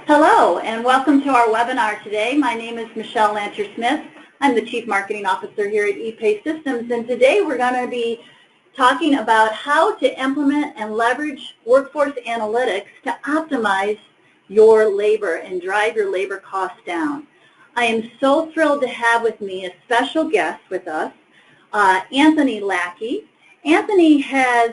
Hello, and welcome to our webinar today. My name is Michelle Lanter-Smith. I'm the Chief Marketing Officer here at EPAY Systems, and today we're going to be talking about how to implement and leverage workforce analytics to optimize your labor and drive your labor costs down. I am so thrilled to have with me a special guest with us, Anthony Lackey. Anthony has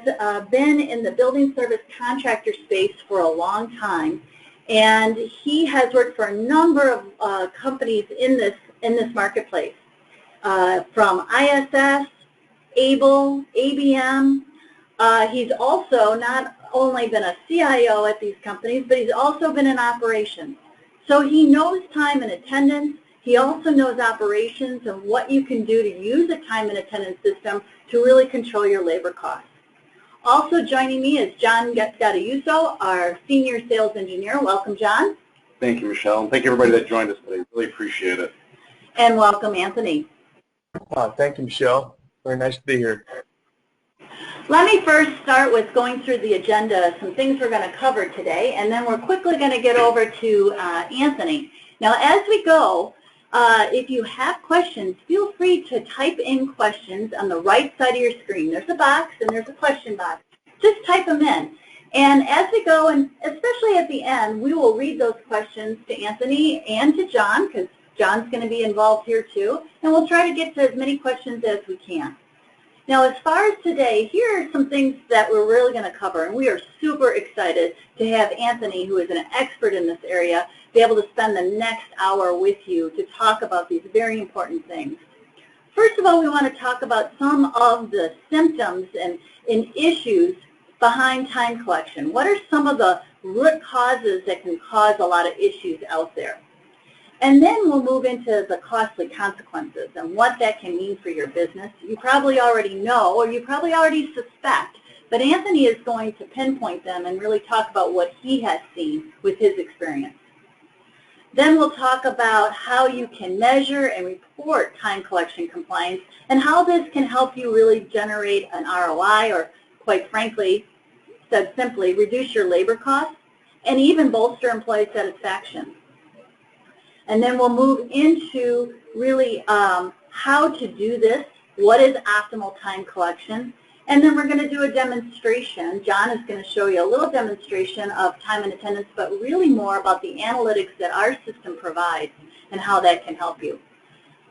been in the building service contractor space for a long time, and he has worked for a number of companies in this marketplace, from ISS, Able, ABM. He's also not only been a CIO at these companies, but he's also been in operations. So he knows time and attendance. He also knows operations and what you can do to use a time and attendance system to really control your labor costs. Also joining me is John Gattayuso, our Senior Sales Engineer. Welcome, John. Thank you, Michelle, and thank you everybody that joined us today. Really appreciate it. And welcome, Anthony. Thank you, Michelle. Very nice to be here. Let me first start with going through the agenda, some things we're going to cover today, and then we're quickly going to get over to Anthony. Now, as we go, if you have questions, feel free to type in questions on the right side of your screen. There's a box and there's a question box. Just type them in. And as we go, and especially at the end, we will read those questions to Anthony and to John, because John's going to be involved here too, and we'll try to get to as many questions as we can. Now, as far as today, here are some things that we're really going to cover, and we are super excited to have Anthony, who is an expert in this area, be able to spend the next hour with you to talk about these very important things. First of all, we want to talk about some of the symptoms and issues behind time collection. What are some of the root causes that can cause a lot of issues out there? And then we'll move into the costly consequences and what that can mean for your business. You probably already know, or you probably already suspect, but Anthony is going to pinpoint them and really talk about what he has seen with his experience. Then we'll talk about how you can measure and report time collection compliance and how this can help you really generate an ROI, or quite frankly, said simply, reduce your labor costs and even bolster employee satisfaction. And then we'll move into really how to do this, what is optimal time collection, and then we're going to do a demonstration. John is going to show you a little demonstration of time and attendance, but really more about the analytics that our system provides and how that can help you.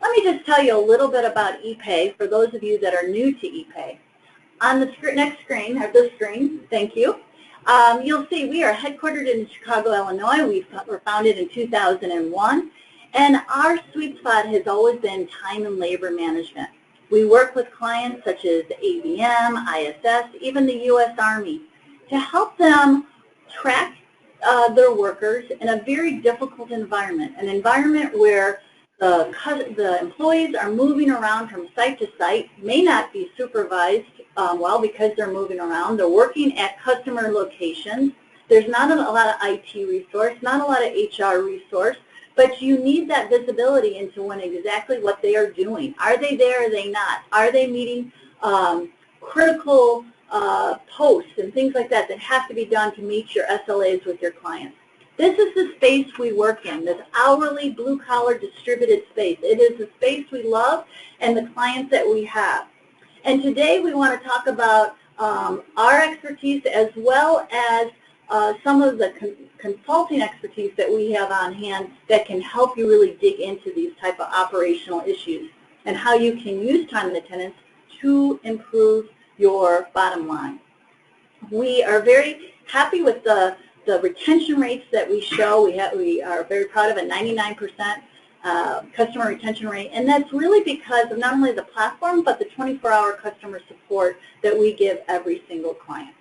Let me just tell you a little bit about EPAY for those of you that are new to EPAY. On the next screen, or this screen, thank you, you'll see we are headquartered in Chicago, Illinois. We were founded in 2001, and our sweet spot has always been time and labor management. We work with clients such as ABM, ISS, even the U.S. Army, to help them track their workers in a very difficult environment, an environment where the employees are moving around from site to site, may not be supervised well because they're moving around. They're working at customer locations. There's not a lot of IT resource, not a lot of HR resource, but you need that visibility into exactly what they are doing. Are they there, are they not? Are they meeting critical posts and things like that that have to be done to meet your SLAs with your clients? This is the space we work in, this hourly, blue-collar, distributed space. It is the space we love and the clients that we have. And today we want to talk about our expertise as well as some of the consulting expertise that we have on hand that can help you really dig into these type of operational issues and how you can use time and attendance to improve your bottom line. We are very happy with the retention rates that we show. We are very proud of a 99% customer retention rate, and that's really because of not only the platform but the 24-hour customer support that we give every single client.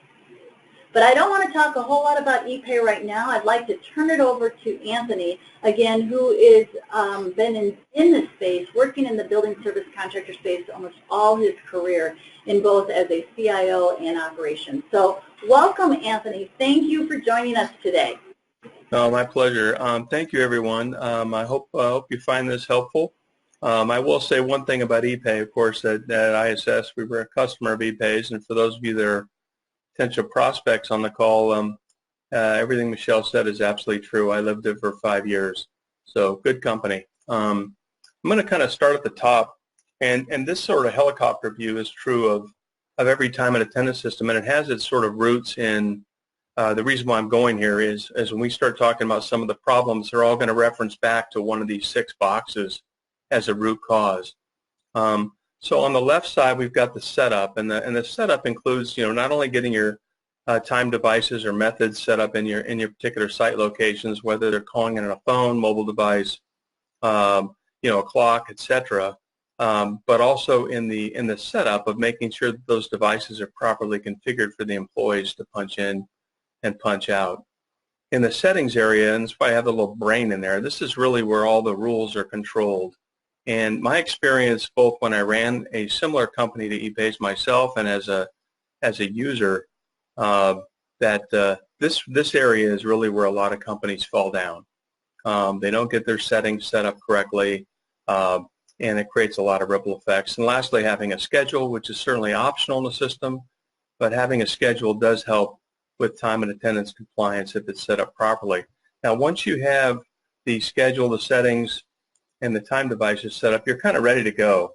But I don't want to talk a whole lot about EPAY right now. I'd like to turn it over to Anthony, again, who is been in this space, working in the building service contractor space almost all his career, in both as a CIO and operations. So welcome, Anthony. Thank you for joining us today. Oh, my pleasure. Thank you, everyone. I hope you find this helpful. I will say one thing about EPAY, of course, at ISS, we were a customer of EPAY's, and for those of you that are potential prospects on the call, Everything Michelle said is absolutely true. I lived it for 5 years, so good company. I'm going to kind of start at the top, and this sort of helicopter view is true of every time and attendance system, and it has its sort of roots in the reason why I'm going here is when we start talking about some of the problems, they're all going to reference back to one of these 6 boxes as a root cause. So on the left side, we've got the setup, and the setup includes, not only getting your time devices or methods set up in your particular site locations, whether they're calling in on a phone, mobile device, a clock, etc., but also in the setup of making sure that those devices are properly configured for the employees to punch in and punch out. In the settings area, and that's why I have the little brain in there, this is really where all the rules are controlled. And my experience, both when I ran a similar company to EPAY myself and as a user, that this area is really where a lot of companies fall down. They don't get their settings set up correctly, and it creates a lot of ripple effects. And lastly, having a schedule, which is certainly optional in the system, but having a schedule does help with time and attendance compliance if it's set up properly. Now, once you have the schedule, the settings, and the time devices set up, you're kind of ready to go.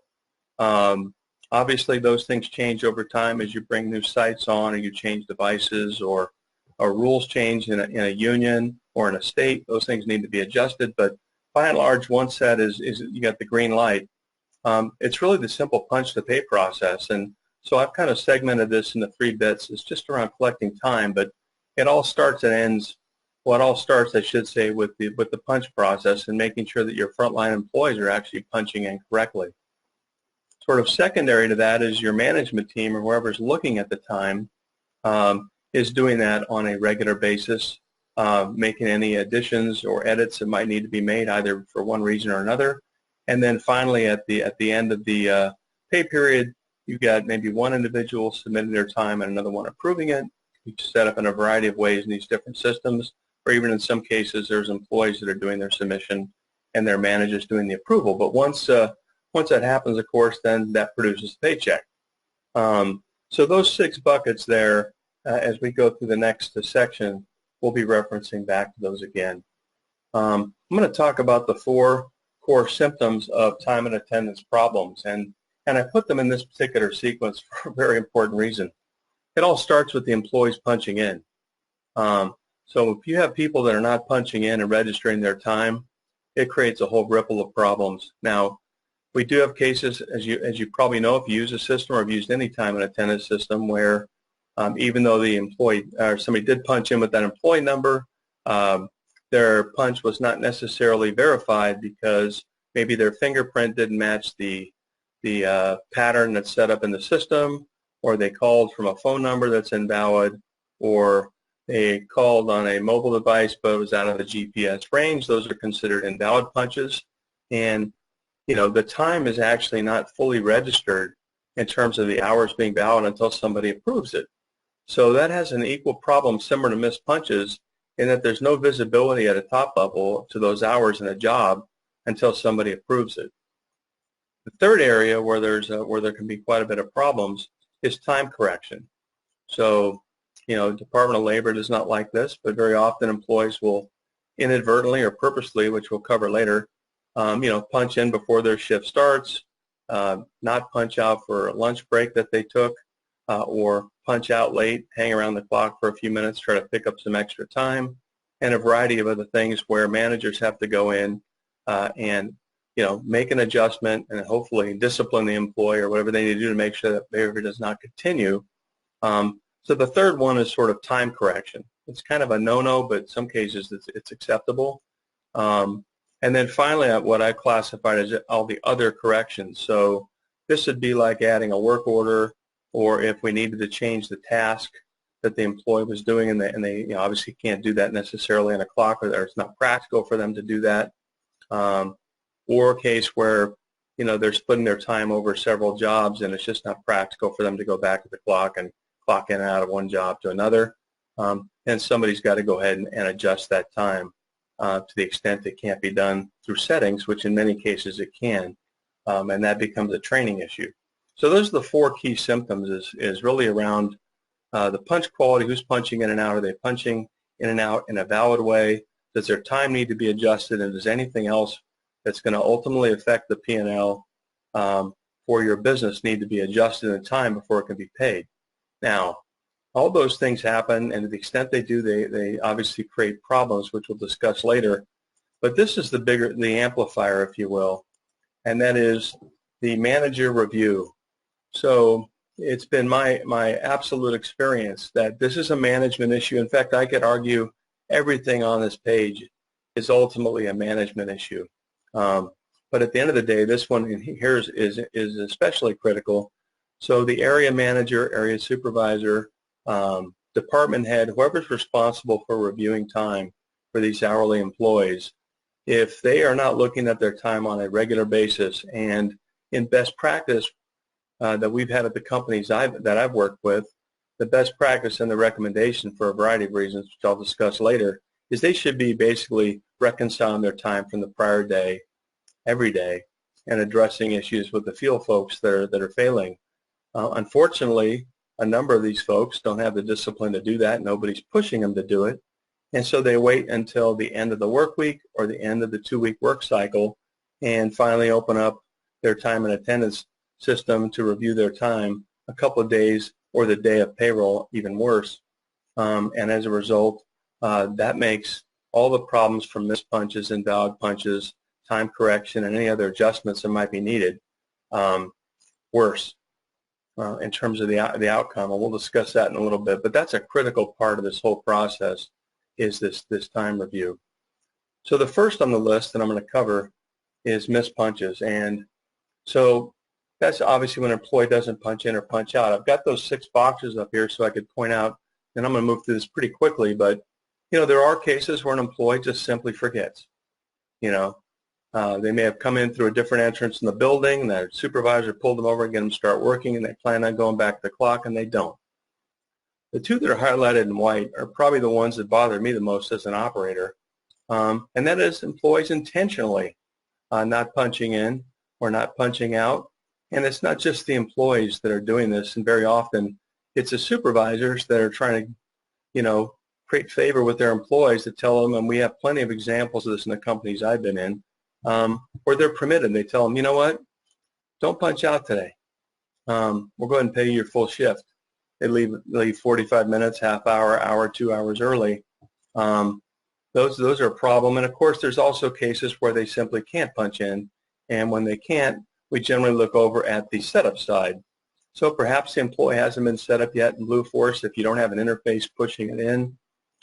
Obviously, those things change over time as you bring new sites on, or you change devices, or rules change in a union or in a state. Those things need to be adjusted. But by and large, once that is you got the green light, it's really the simple punch to pay process. And so I've kind of segmented this into 3 bits. It's just around collecting time, but it all starts and ends. Well, it all starts, I should say, with the punch process and making sure that your frontline employees are actually punching in correctly. Sort of secondary to that is your management team or whoever's looking at the time is doing that on a regular basis, making any additions or edits that might need to be made either for one reason or another. And then finally, at the end of the pay period, you've got maybe one individual submitting their time and another one approving it. You set up in a variety of ways in these different systems, or even in some cases, there's employees that are doing their submission and their managers doing the approval. But once that happens, of course, then that produces a paycheck. So those 6 buckets there, as we go through the next section, we'll be referencing back to those again. I'm going to talk about the 4 core symptoms of time and attendance problems, and I put them in this particular sequence for a very important reason. It all starts with the employees punching in. So if you have people that are not punching in and registering their time, it creates a whole ripple of problems. Now, we do have cases, as you probably know, if you use a system or have used any time and attendance system, where even though the employee or somebody did punch in with that employee number, their punch was not necessarily verified because maybe their fingerprint didn't match the pattern that's set up in the system, or they called from a phone number that's invalid, or they called on a mobile device but it was out of the GPS range. Those are considered invalid punches. And the time is actually not fully registered in terms of the hours being valid until somebody approves it. So that has an equal problem similar to missed punches in that there's no visibility at a top level to those hours in a job until somebody approves it. The third area where there can be quite a bit of problems is time correction. So, Department of Labor does not like this, but very often employees will inadvertently or purposely, which we'll cover later, punch in before their shift starts, not punch out for a lunch break that they took, or punch out late, hang around the clock for a few minutes, try to pick up some extra time, and a variety of other things where managers have to go in and make an adjustment and hopefully discipline the employee or whatever they need to do to make sure that behavior does not continue. So the third one is sort of time correction. It's kind of a no-no, but in some cases it's acceptable. And then finally, what I classified as all the other corrections. So this would be like adding a work order, or if we needed to change the task that the employee was doing, and they obviously can't do that necessarily on a clock, or it's not practical for them to do that. Or a case where they're splitting their time over several jobs, and it's just not practical for them to go back to the clock and clock in and out of one job to another. And somebody's got to go ahead and adjust that time to the extent it can't be done through settings, which in many cases it can, and that becomes a training issue. So those are the 4 key symptoms is really around the punch quality, who's punching in and out, are they punching in and out in a valid way? Does their time need to be adjusted, and does anything else that's going to ultimately affect the P&L for your business need to be adjusted in time before it can be paid? Now, all those things happen, and to the extent they do, they obviously create problems, which we'll discuss later. But this is the amplifier, if you will, and that is the manager review. So it's been my absolute experience that this is a management issue. In fact, I could argue everything on this page is ultimately a management issue. But at the end of the day, this one here is especially critical. So the area manager, area supervisor, department head, whoever's responsible for reviewing time for these hourly employees, if they are not looking at their time on a regular basis, and in best practice that we've had at the companies that I've worked with, the best practice and the recommendation for a variety of reasons, which I'll discuss later, is they should be basically reconciling their time from the prior day every day and addressing issues with the field folks that are failing. Unfortunately, a number of these folks don't have the discipline to do that. Nobody's pushing them to do it. And so they wait until the end of the work week or the end of the 2-week work cycle and finally open up their time and attendance system to review their time a couple of days or the day of payroll, even worse. And as a result, that makes all the problems from missed punches, invalid punches, time correction, and any other adjustments that might be needed worse in terms of the outcome. And we'll discuss that in a little bit. But that's a critical part of this whole process, is this time review. So the first on the list that I'm going to cover is missed punches. And so that's obviously when an employee doesn't punch in or punch out. I've got those 6 boxes up here so I could point out, and I'm going to move through this pretty quickly, but there are cases where an employee just simply forgets. They may have come in through a different entrance in the building, and their supervisor pulled them over and get them to start working, and they plan on going back to the clock, and they don't. The 2 that are highlighted in white are probably the ones that bother me the most as an operator, and that is employees intentionally not punching in or not punching out. And it's not just the employees that are doing this, and very often it's the supervisors that are trying to, create favor with their employees to tell them, and we have plenty of examples of this in the companies I've been in, where they're permitted. They tell them, you know what, don't punch out today. We'll go ahead and pay you your full shift. They leave 45 minutes, half hour, 2 hours early. Those are a problem. And of course, there's also cases where they simply can't punch in, and when they can't, we generally look over at the setup side. So perhaps the employee hasn't been set up yet in Blue Force. If you don't have an interface pushing it in,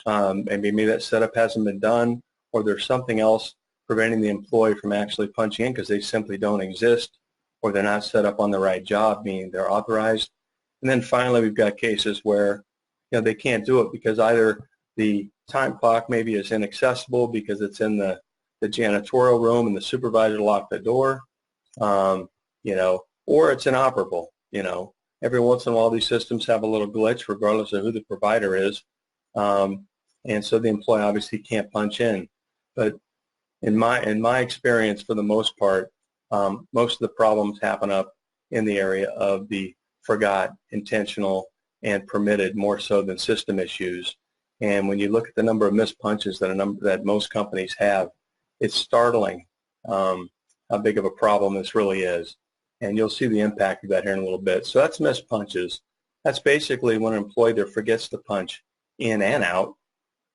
maybe that setup hasn't been done, or there's something else preventing the employee from actually punching in because they simply don't exist, or they're not set up on the right job, meaning they're authorized. And then finally, we've got cases where they can't do it because either the time clock maybe is inaccessible because it's in the janitorial room and the supervisor locked the door, or it's inoperable. Every once in a while these systems have a little glitch regardless of who the provider is, and so the employee obviously can't punch in. But in my experience, for the most part, most of the problems happen up in the area of the forgot, intentional, and permitted, more so than system issues. And when you look at the number of missed punches that most companies have, it's startling how big of a problem this really is. And you'll see the impact of that here in a little bit. So that's missed punches. That's basically when an employee there forgets to punch in and out.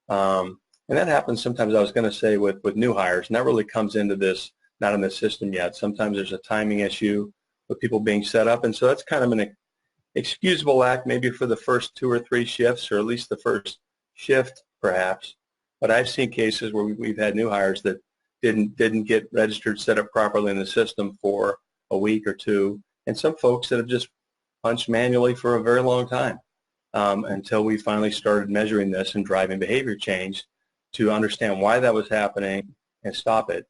And that happens sometimes, I was going to say, with new hires. And that really comes into this, not in the system yet. Sometimes there's a timing issue with people being set up. And so that's kind of an excusable act maybe for the first 2 or 3 shifts, or at least the first shift perhaps. But I've seen cases where we've had new hires that didn't get registered, set up properly in the system for a week or 2, and some folks that have just punched manually for a very long time until we finally started measuring this and driving behavior change to understand why that was happening and stop it.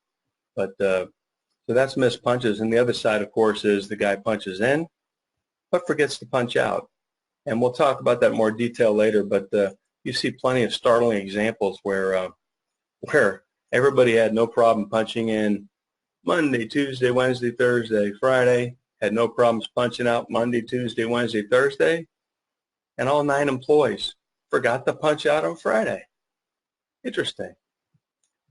But so that's missed punches. And the other side, of course, is the guy punches in but forgets to punch out. And we'll talk about that in more detail later, but you see plenty of startling examples where everybody had no problem punching in Monday, Tuesday, Wednesday, Thursday, Friday, had no problems punching out Monday, Tuesday, Wednesday, Thursday, and all 9 employees forgot to punch out on Friday. Interesting.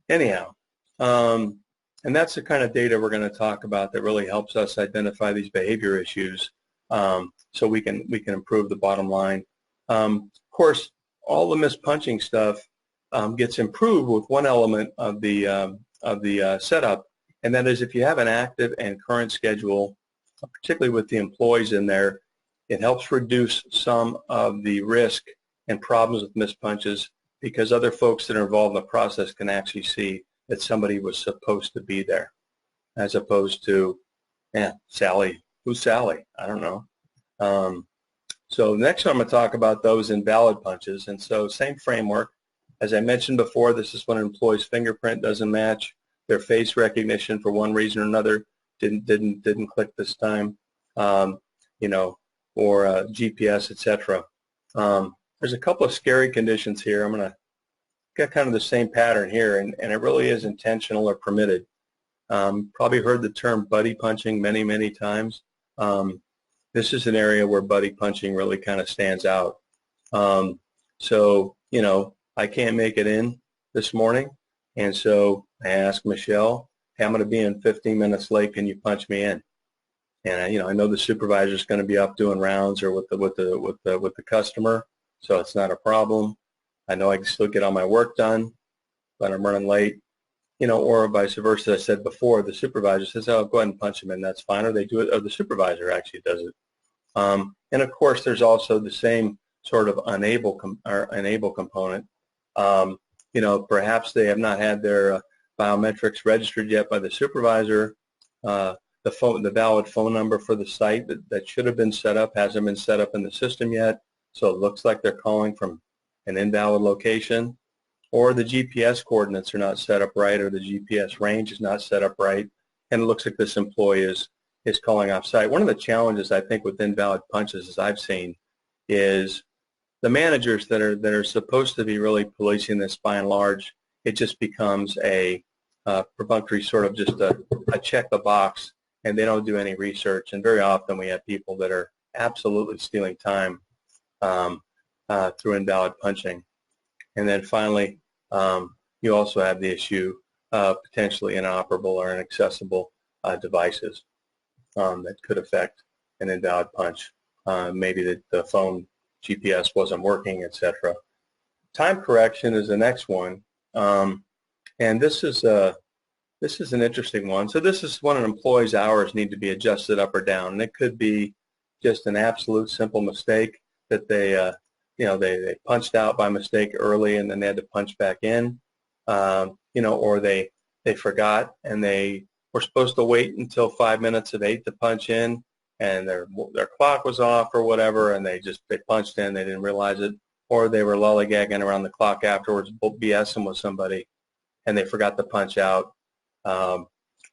Anyhow, and that's the kind of data we're going to talk about that really helps us identify these behavior issues, so we can improve the bottom line. Of course, all the mispunching stuff gets improved with one element of the setup, and that is if you have an active and current schedule, particularly with the employees in there, it helps reduce some of the risk and problems with mispunches, because other folks that are involved in the process can actually see that somebody was supposed to be there, as opposed to, Sally. Who's Sally? I don't know. So next I'm going to talk about those invalid punches. And so same framework. As I mentioned before, this is when an employee's fingerprint doesn't match, their face recognition for one reason or another didn't click this time, you know, or GPS, etc. There's a couple of scary conditions here. I'm going to get kind of the same pattern here, and it really is intentional or permitted. Probably heard the term buddy punching many, many times. This is an area where buddy punching really kind of stands out. So, you know, I can't make it in this morning, and so I asked Michelle, hey, I'm going to be in 15 minutes late. Can you punch me in? And you know, I know the supervisor is going to be up doing rounds or with the customer, so it's not a problem. I know I can still get all my work done, but I'm running late. You know, or vice versa. I said before, the supervisor says, "Oh, go ahead and punch him in. That's fine," or they do it, or the supervisor actually does it. And of course, there's also the same sort of enable component. You know, perhaps they have not had their biometrics registered yet by the supervisor. The valid phone number for the site that should have been set up hasn't been set up in the system yet, so it looks like they're calling from an invalid location, or the GPS coordinates are not set up right, or the GPS range is not set up right, and it looks like this employee is calling off site. One of the challenges I think with invalid punches, as I've seen, is the managers that are supposed to be really policing this by and large, it just becomes a perfunctory sort of just a check the box, and they don't do any research. And very often we have people that are absolutely stealing time through invalid punching. And then finally, you also have the issue of potentially inoperable or inaccessible devices that could affect an invalid punch. Maybe the phone GPS wasn't working, etc. Time correction is the next one, and this is an interesting one. So this is when an employee's hours need to be adjusted up or down, and it could be just an absolute simple mistake that they you know, they punched out by mistake early and then they had to punch back in, you know, or they forgot and they were supposed to wait until 5 minutes of 8 to punch in, and their clock was off or whatever, and they punched in, they didn't realize it, or they were lollygagging around the clock afterwards, BSing with somebody, and they forgot to punch out. You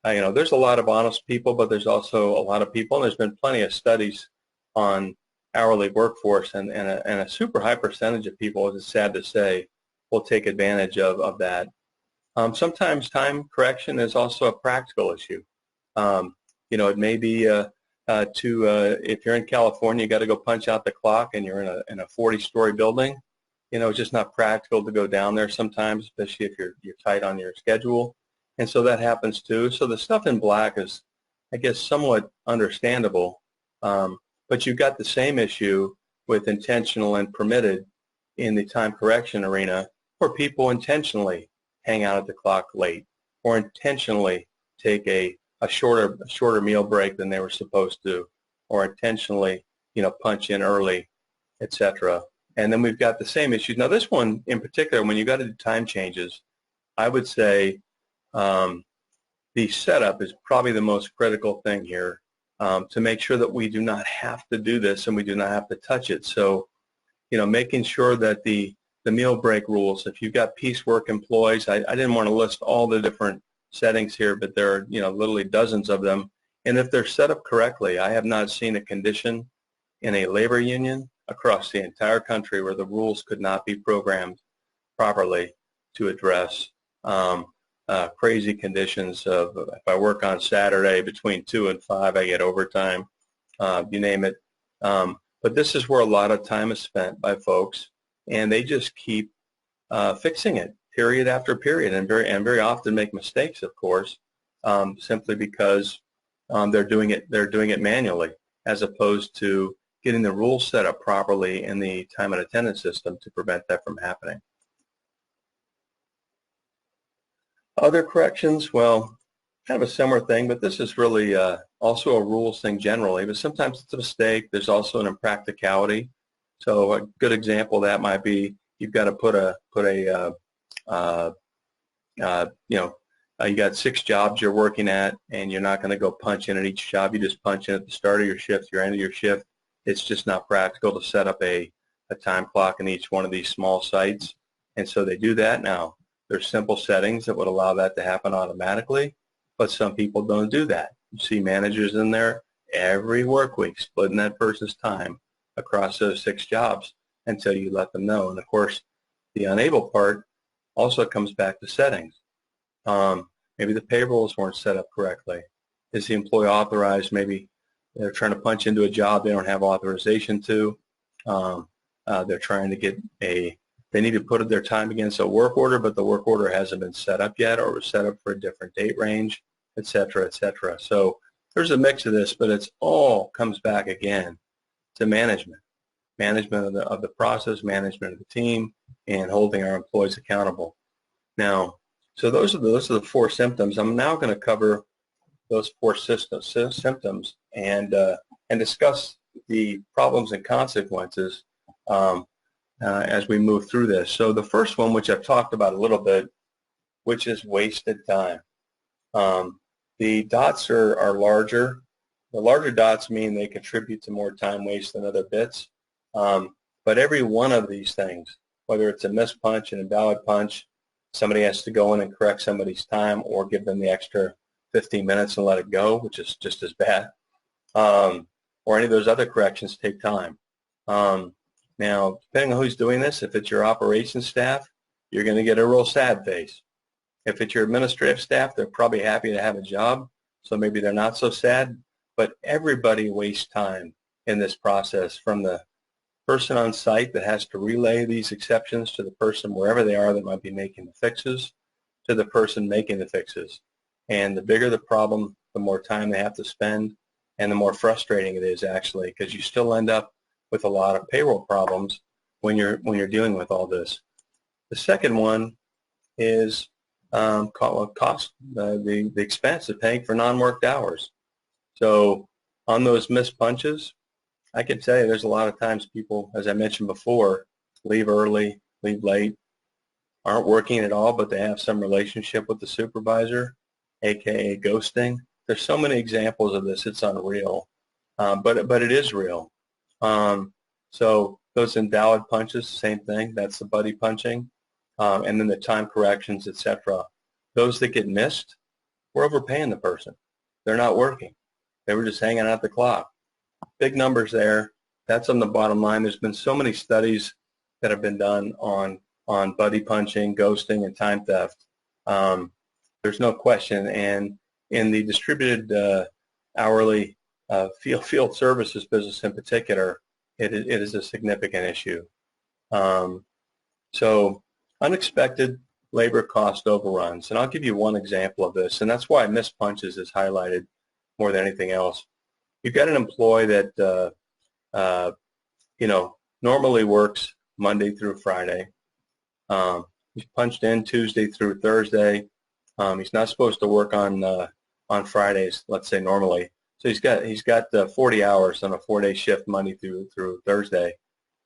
know, there's a lot of honest people, but there's also a lot of people, and there's been plenty of studies on hourly workforce, and a super high percentage of people, it's sad to say, will take advantage of that. Sometimes time correction is also a practical issue. You know, it may be if you're in California, you got to go punch out the clock, and you're in a 40-story building. You know, it's just not practical to go down there sometimes, especially if you're tight on your schedule, and so that happens too. So the stuff in black is, I guess, somewhat understandable. But you've got the same issue with intentional and permitted in the time correction arena, where people intentionally hang out at the clock late, or intentionally take a shorter meal break than they were supposed to, or intentionally, you know, punch in early, etc. And then we've got the same issues. Now this one in particular, when you got to do time changes, I would say the setup is probably the most critical thing here. To make sure that we do not have to do this and we do not have to touch it. So, you know, making sure that the meal break rules, if you've got piecework employees, I didn't want to list all the different settings here, but there are, you know, literally dozens of them. And if they're set up correctly, I have not seen a condition in a labor union across the entire country where the rules could not be programmed properly to address crazy conditions of, if I work on Saturday between 2 and 5, I get overtime, you name it. But this is where a lot of time is spent by folks, and they just keep fixing it. period after period, and very often make mistakes, of course, simply because they're doing it manually, as opposed to getting the rules set up properly in the time and attendance system to prevent that from happening. Other corrections, well, kind of a similar thing, but this is really also a rules thing generally, but sometimes it's a mistake. There's also an impracticality. So a good example of that might be you've got to you got 6 jobs you're working at, and you're not going to go punch in at each job. You just punch in at the start of your shift, your end of your shift. It's just not practical to set up a time clock in each one of these small sites, and so they do that now. There's simple settings that would allow that to happen automatically, but some people don't do that. You see managers in there every work week splitting that person's time across those 6 jobs until you let them know. And of course, the unable part also comes back to settings. Maybe the payrolls weren't set up correctly. Is the employee authorized? Maybe they're trying to punch into a job they don't have authorization to. They're trying to get they need to put their time against a work order, but the work order hasn't been set up yet, or was set up for a different date range, et cetera, et cetera. So there's a mix of this, but it's all comes back again to management of the process, management of the team, and holding our employees accountable. Now, so those are the 4 symptoms. I'm now going to cover those 4 symptoms and discuss the problems and consequences as we move through this. So the first one, which I've talked about a little bit, which is wasted time. The dots are larger. The larger dots mean they contribute to more time waste than other bits. But every one of these things, whether it's a missed punch, an invalid punch, somebody has to go in and correct somebody's time or give them the extra 15 minutes and let it go, which is just as bad, or any of those other corrections take time. Now, depending on who's doing this, if it's your operations staff, you're going to get a real sad face. If it's your administrative staff, they're probably happy to have a job, so maybe they're not so sad. But everybody wastes time in this process, from the person on site that has to relay these exceptions to the person wherever they are that might be making the fixes, to the person making the fixes. And the bigger the problem, the more time they have to spend, and the more frustrating it is, actually, because you still end up with a lot of payroll problems when you're dealing with all this. The second one is cost, the expense of paying for non-worked hours. So on those missed punches, I can tell you there's a lot of times people, as I mentioned before, leave early, leave late, aren't working at all, but they have some relationship with the supervisor, aka ghosting. There's so many examples of this, it's unreal, but it is real. So those invalid punches, same thing, that's the buddy punching, and then the time corrections, etc. Those that get missed, we're overpaying the person. They're not working. They were just hanging out the clock. Big numbers there. That's on the bottom line. There's been so many studies that have been done on buddy punching, ghosting, and time theft. There's no question. And in the distributed hourly field services business in particular, it is a significant issue. So unexpected labor cost overruns. And I'll give you one example of this, and that's why missed punches is highlighted more than anything else. You've got an employee that normally works Monday through Friday. He's punched in Tuesday through Thursday. He's not supposed to work on Fridays, let's say normally. So he's got 40 hours on a 4-day shift Monday through Thursday.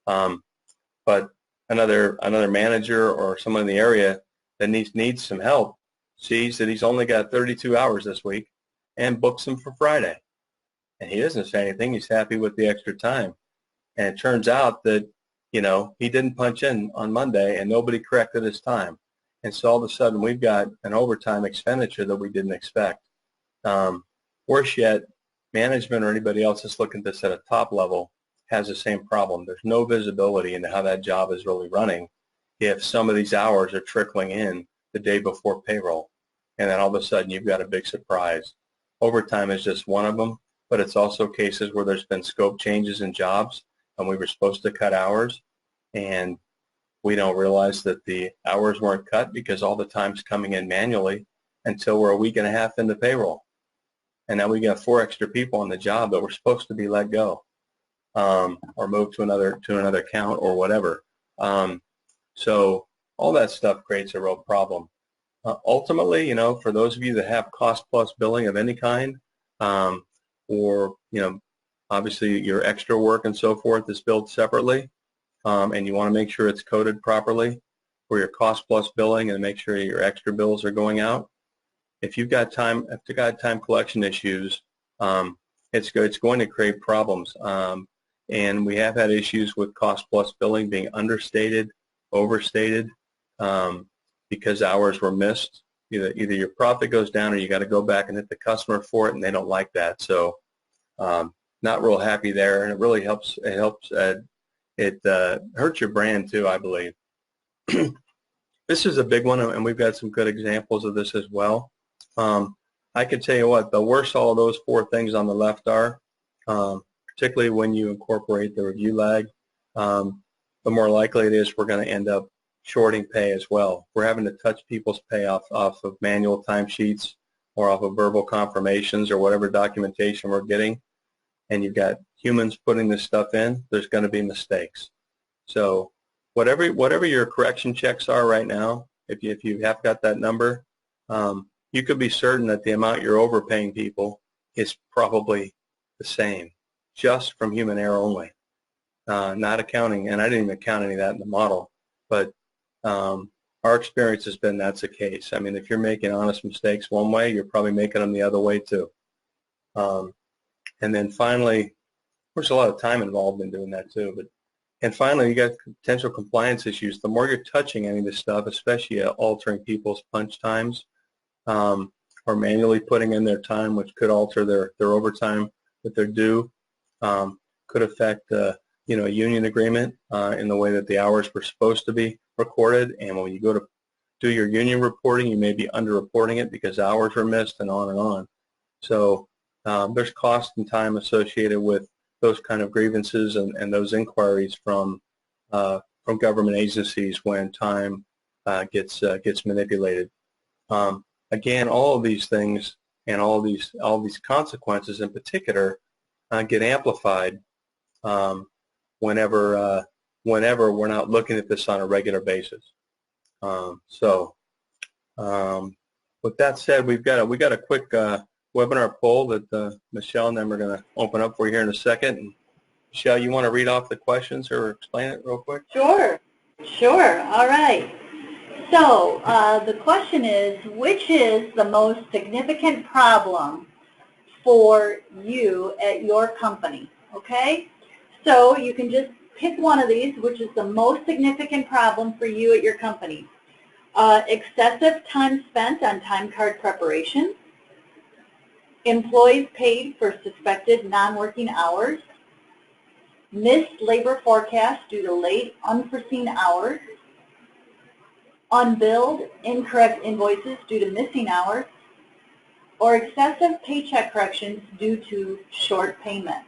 But another manager or someone in the area that needs some help sees that he's only got 32 hours this week and books him for Friday. And he doesn't say anything. He's happy with the extra time. And it turns out that, he didn't punch in on Monday and nobody corrected his time. And so all of a sudden we've got an overtime expenditure that we didn't expect. Worse yet, management or anybody else that's looking at this at a top level has the same problem. There's no visibility into how that job is really running if some of these hours are trickling in the day before payroll. And then all of a sudden you've got a big surprise. Overtime is just one of them, but it's also cases where there's been scope changes in jobs and we were supposed to cut hours and We don't realize that the hours weren't cut because all the time's coming in manually until we're a week and a half into payroll. And now we got 4 extra people on the job that were supposed to be let go, or moved to another account or whatever. So all that stuff creates a real problem. Ultimately, you know, for those of you that have cost plus billing of any kind, or, you know, obviously your extra work and so forth is billed separately, and you want to make sure it's coded properly for your cost plus billing and make sure your extra bills are going out. If you've got time collection issues, it's going to create problems. And we have had issues with cost plus billing being understated, overstated, because hours were missed. Either your profit goes down or you got to go back and hit the customer for it, and they don't like that. So not real happy there, and it really helps. It hurts your brand too, I believe. This is a big one, and we've got some good examples of this as well. I can tell you what, the worse all of those 4 things on the left are, particularly when you incorporate the review lag, the more likely it is we're going to end up shorting pay as well. We're having to touch people's pay off of manual timesheets or off of verbal confirmations or whatever documentation we're getting, and you've got humans putting this stuff in, there's going to be mistakes. So whatever your correction checks are right now, if you have got that number, you could be certain that the amount you're overpaying people is probably the same, just from human error only, not accounting. And I didn't even count any of that in the model, but our experience has been that's the case. I mean, if you're making honest mistakes one way, you're probably making them the other way too. And then finally, there's a lot of time involved in doing that too. And finally, you got potential compliance issues. The more you're touching any of this stuff, especially altering people's punch times, or manually putting in their time, which could alter their overtime that they're due, could affect a union agreement in the way that the hours were supposed to be recorded. And when you go to do your union reporting, you may be underreporting it because hours were missed, and on and on. So there's cost and time associated with those kind of grievances and those inquiries from government agencies when time gets manipulated. Again, all of these things and all these consequences in particular get amplified whenever we're not looking at this on a regular basis. With that said, we got a quick webinar poll that Michelle and them are going to open up for you here in a second. And Michelle, you want to read off the questions or explain it real quick? Sure. All right. So the question is, which is the most significant problem for you at your company? Okay? So you can just pick one of these, which is the most significant problem for you at your company. Excessive time spent on time card preparation, employees paid for suspected non-working hours, missed labor forecast due to late unforeseen hours, unbilled incorrect invoices due to missing hours, or excessive paycheck corrections due to short payment.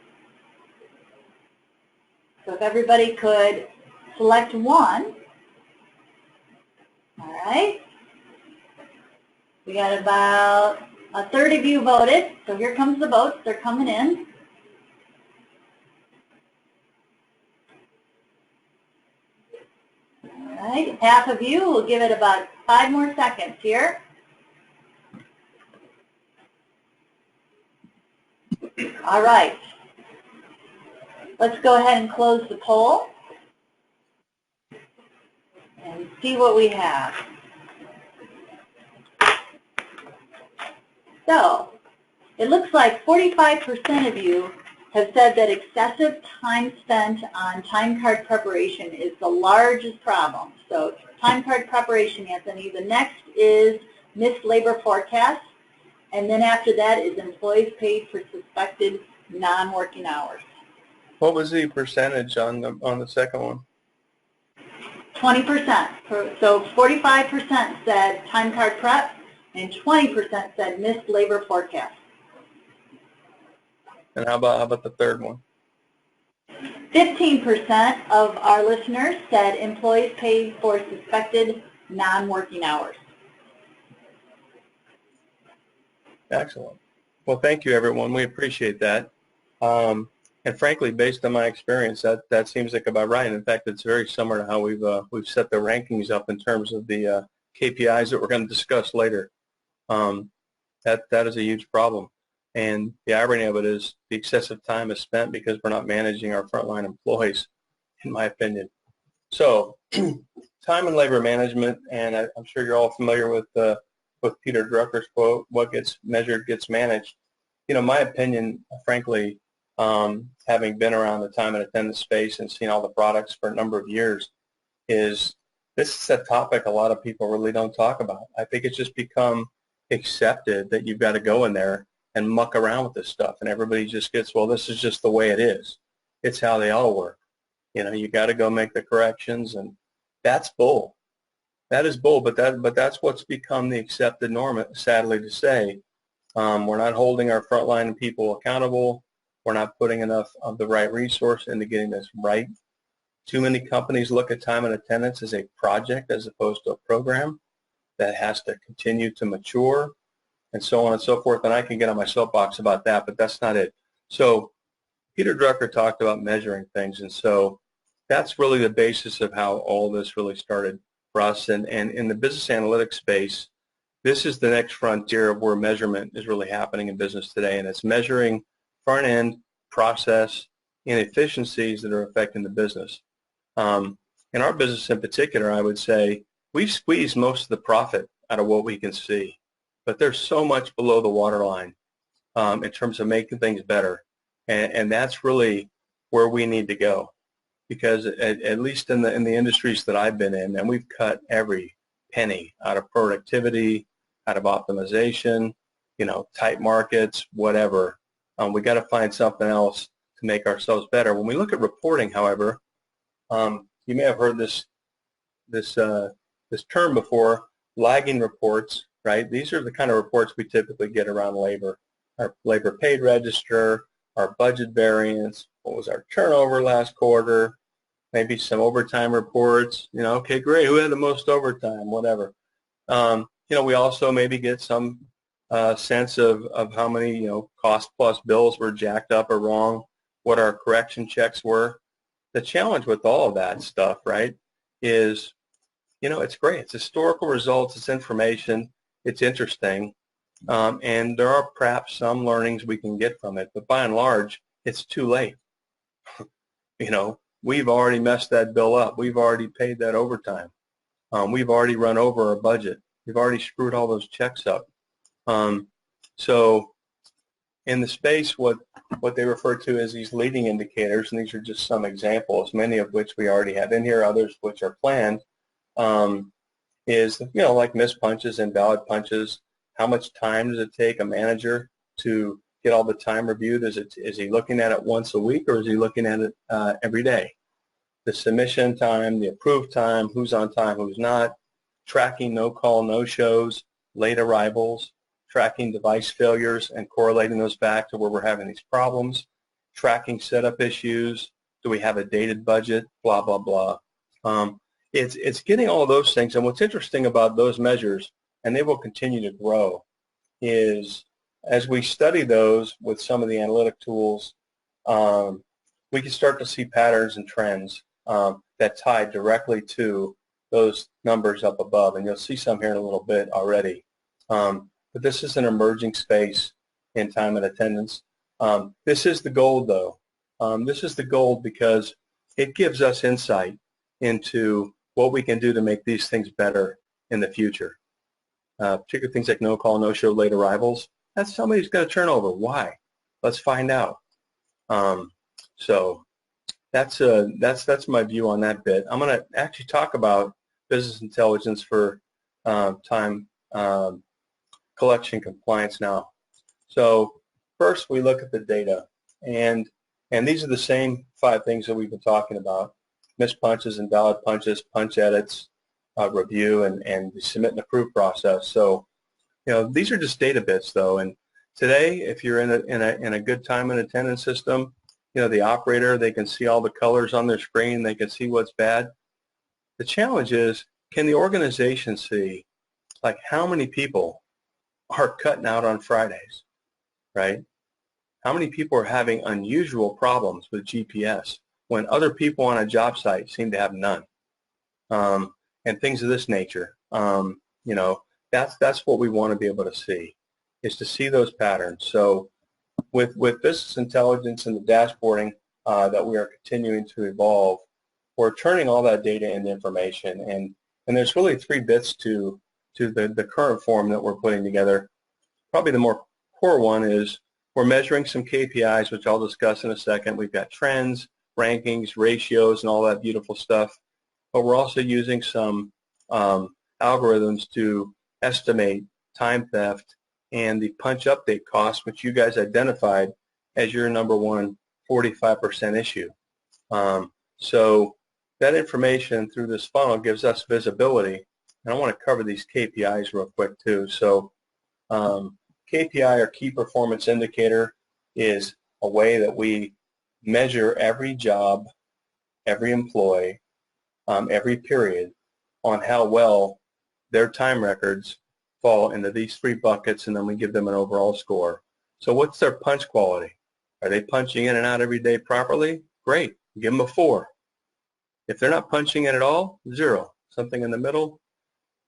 So if everybody could select one. All right. We got about a third of you voted, so here comes the votes. They're coming in. All right, half of you, we'll give it about 5 more seconds here. All right. Let's go ahead and close the poll and see what we have. So, it looks like 45% of you have said that excessive time spent on time card preparation is the largest problem. So, time card preparation, Anthony. The next is missed labor forecast, and then after that is employees paid for suspected non-working hours. What was the percentage on the second one? 20%. So 45% said time card prep, and 20% said missed labor forecast. And how about the third one? 15% of our listeners said employees pay for suspected non-working hours. Excellent. Well, thank you, everyone. We appreciate that. And frankly, based on my experience, that seems like about right. In fact, it's very similar to how we've set the rankings up in terms of the KPIs that we're going to discuss later. That is a huge problem. And the irony of it is the excessive time is spent because we're not managing our frontline employees, in my opinion. So, time and labor management, and I'm sure you're all familiar with Peter Drucker's quote, "What gets measured gets managed." You know, my opinion, frankly, having been around the time and attendance space and seen all the products for a number of years, is this is a topic a lot of people really don't talk about. I think it's just become accepted that you've got to go in there and muck around with this stuff, and everybody just gets, well, this is just the way it is. It's how they all work. You know, you got to go make the corrections, and that's bull. That is bull, but that's what's become the accepted norm, sadly to say. We're not holding our frontline people accountable. We're not putting enough of the right resource into getting this right. Too many companies look at time and attendance as a project as opposed to a program that has to continue to mature, and so on and so forth. And I can get on my soapbox about that, but that's not it. So Peter Drucker talked about measuring things, and so that's really the basis of how all this really started for us. And in the business analytics space, this is the next frontier of where measurement is really happening in business today, and it's measuring front-end process inefficiencies that are affecting the business. In our business in particular, I would say we've squeezed most of the profit out of what we can see, but there's so much below the waterline in terms of making things better, and that's really where we need to go, because at least in the industries that I've been in, and we've cut every penny out of productivity, out of optimization, you know, tight markets, whatever. We got to find something else to make ourselves better. When we look at reporting, however, you may have heard this term before, lagging reports, right? These are the kind of reports we typically get around labor. Our labor paid register, our budget variance, what was our turnover last quarter, maybe some overtime reports, you know, okay, great, who had the most overtime, whatever. You know, we also maybe get some sense of how many, you know, cost plus bills were jacked up or wrong, what our correction checks were. The challenge with all of that stuff, right, is, you know, it's great. It's historical results. It's information. It's interesting. And there are perhaps some learnings we can get from it. But by and large, it's too late. You know, we've already messed that bill up. We've already paid that overtime. We've already run over our budget. We've already screwed all those checks up. So in the space, what they refer to as these leading indicators, and these are just some examples, many of which we already have in here, others which are planned, is, you know, like missed punches, invalid punches. How much time does it take a manager to get all the time reviewed? Is he looking at it once a week, or is he looking at it every day? The submission time, the approved time, who's on time, who's not, tracking no-call, no-shows, late arrivals, tracking device failures and correlating those back to where we're having these problems, tracking setup issues, do we have a dated budget, blah, blah, blah. It's getting all of those things, and what's interesting about those measures, and they will continue to grow, is as we study those with some of the analytic tools, we can start to see patterns and trends that tie directly to those numbers up above, and you'll see some here in a little bit already. But this is an emerging space in time and attendance. This is the gold, though. This is the gold because it gives us insight into what we can do to make these things better in the future. Particularly things like no-call, no-show, late arrivals. That's somebody who's got a turnover. Why? Let's find out. So that's my view on that bit. I'm going to actually talk about business intelligence for time collection compliance now. So first we look at the data, and these are the same 5 things that we've been talking about: missed punches, invalid punches, punch edits, review, and the submit and approve process. So, you know, these are just data bits, though. And today, if you're in a good time and attendance system, the operator, they can see all the colors on their screen, they can see what's bad. The challenge is, can the organization see, like, how many people are cutting out on Fridays, right? How many people are having unusual problems with GPS when other people on a job site seem to have none? And things of this nature. That's what we want to be able to see, is to see those patterns. So with business intelligence and the dashboarding that we are continuing to evolve, we're turning all that data into information. And there's really 3 bits to the current form that we're putting together. Probably the more core one is we're measuring some KPIs, which I'll discuss in a second. We've got trends, rankings, ratios, and all that beautiful stuff. But we're also using some algorithms to estimate time theft and the punch update cost, which you guys identified as your number one 45% issue. So that information through this funnel gives us visibility. And I want to cover these KPIs real quick too. So KPI, or key performance indicator, is a way that we measure every job, every employee, every period, on how well their time records fall into these 3 buckets, and then we give them an overall score. So what's their punch quality? Are they punching in and out every day properly? Great. Give them a 4. If they're not punching in at all, 0. Something in the middle.